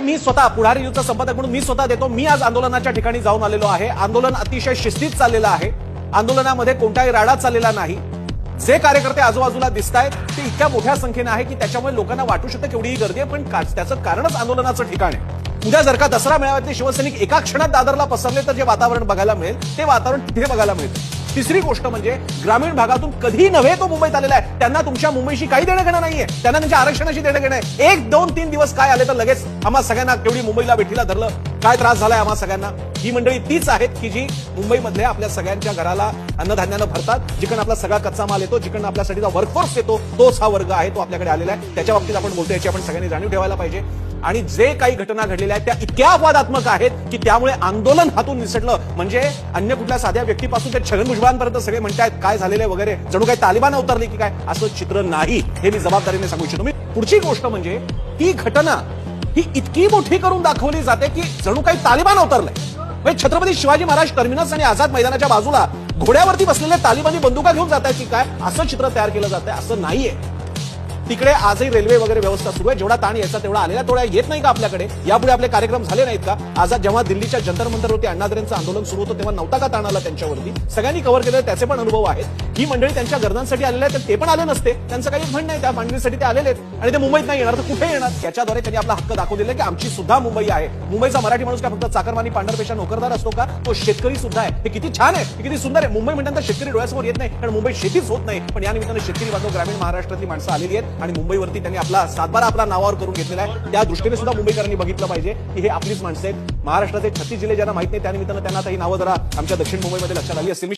मी स्वतः पुढारी न्यूजचा संपादक म्हणून मी स्वतः देतो. मी आज आंदोलनाच्या ठिकाणी जाऊन आलेलो आहे. आंदोलन अतिशय शिस्तीत चाललेलं आहे. आंदोलनामध्ये कोणताही राडा चाललेला नाही. जे कार्यकर्ते आजूबाजूला दिसतायत ते इतक्या मोठ्या संख्येने आहे की त्याच्यामुळे लोकांना वाटू शकतं केवढीही गर्दी आहे, पण त्याचं कारणच आंदोलनाचं ठिकाण आहे. उद्या जर का दसरा मेळाव्यातले शिवसैनिक एका क्षणात दादरला पसरले तर जे वातावरण बघायला मिळेल ते वातावरण तिथे बघायला मिळतं. तिसरी गोष्ट म्हणजे ग्रामीण भागातून कधी नव्हे तो मुंबईत आलेला आहे. त्यांना तुमच्या मुंबईशी काही देणं घेणं नाहीये. त्यांना त्यांच्या आरक्षणाशी देणं घेणं आहे. 1, 2, 3 दिवस काय आले तर लगेच आम्हा सगळ्यांना केवढी मुंबईला भेटीला धरलं, काय त्रास झालाय आम्हा सगळ्यांना. ही मंडळी तीच आहेत की जी मुंबईमधले आपल्या सगळ्यांच्या घराला अन्नधान्यानं भरतात. जिकडून आपला सगळा कच्चा माल येतो, जिकडून आपल्यासाठीचा वर्कफोर्स येतो, तोच हा वर्ग आहे, तो आपल्याकडे आलेला आहे. त्याच्या बाबतीत आपण बोलतो, याची आपण सगळ्यांनी जाणीव ठेवायला पाहिजे. आणि जे काही घटना घडलेल्या आहेत त्या इतक्या अपवादात्मक आहेत की त्यामुळे आंदोलन हातून निसटलं. म्हणजे अन्य कुठल्या साध्या व्यक्तीपासून ते छगन भुजबळांपर्यंत सगळे म्हणतायत काय झालेले वगैरे, जणू काही तालिबान अवतरली की काय, असं चित्र नाही. हे मी जबाबदारीने सांगू इच्छितो. पुढची गोष्ट म्हणजे ही घटना ही इतकी मोठी करून दाखवली जाते की जणू काही तालिबान अवतरलंय. म्हणजे छत्रपती शिवाजी महाराज टर्मिनस आणि आझाद मैदानाच्या बाजूला घोड्यावरती बसलेले तालिबानी बंदुका घेऊन जात आहेत की काय, असं चित्र तयार केलं जात आहे. असं नाहीये. तिकडे आजही रेल्वे वगैरे व्यवस्था सुरू आहे. जेवढा ताण यायचा तेवढा आलेला तेवढा येत नाही का आपल्याकडे? यापुढे आपले कार्यक्रम झाले नाहीत का? आज जेव्हा दिल्लीच्या जंतर मंतरवरती अण्णाद्रेंचं आंदोलन सुरू होतं तेव्हा नव्हता का ताण आला त्यांच्यावरती? सगळ्यांनी कव्हर केलं, त्याचे पण अनुभव आहेत. ही मंडळी त्यांच्या गरजांसाठी आलेले आहेत, तर ते पण आले नसते. त्यांचं काही म्हणणं नाही, त्या मांडणीसाठी ते आलेले आहेत आणि ते मुंबईत नाही येणार तर कुठे येणार? त्याच्याद्वारे त्यांनी आपला हक्क दाखवलेला की आमची सुद्धा मुंबई आहे. मुंबईचा मराठी माणूस काय फक्त चाकरमानी पांढरपेशा नोकरदार असतो का? तो शेतकरी सुद्धा आहे. हे किती छान आहे, हे किती सुंदर आहे. मुंबई म्हणताना शेतकरी डोळ्यासमोर येत नाही, कारण मुंबईत शेतीच होत नाही. पण या निमित्तानं शेतकरी बांधव ग्रामीण महाराष्ट्रातली माणसं आलेली आहेत आणि मुंबईवरती त्यांनी आपला सातबारा आपला नावावर करून घेतलेला आहे. त्या दृष्टीने सुद्धा मुंबईकरांनी बघितलं पाहिजे की हे आपलीच माणसं आहेत. महाराष्ट्राचे 36 जिल्हे ज्यांना माहित नाही त्यानिमित्तानं त्यांना आता ही नावं जरा आमच्या दक्षिण मुंबईमध्ये लक्षात आली असतील.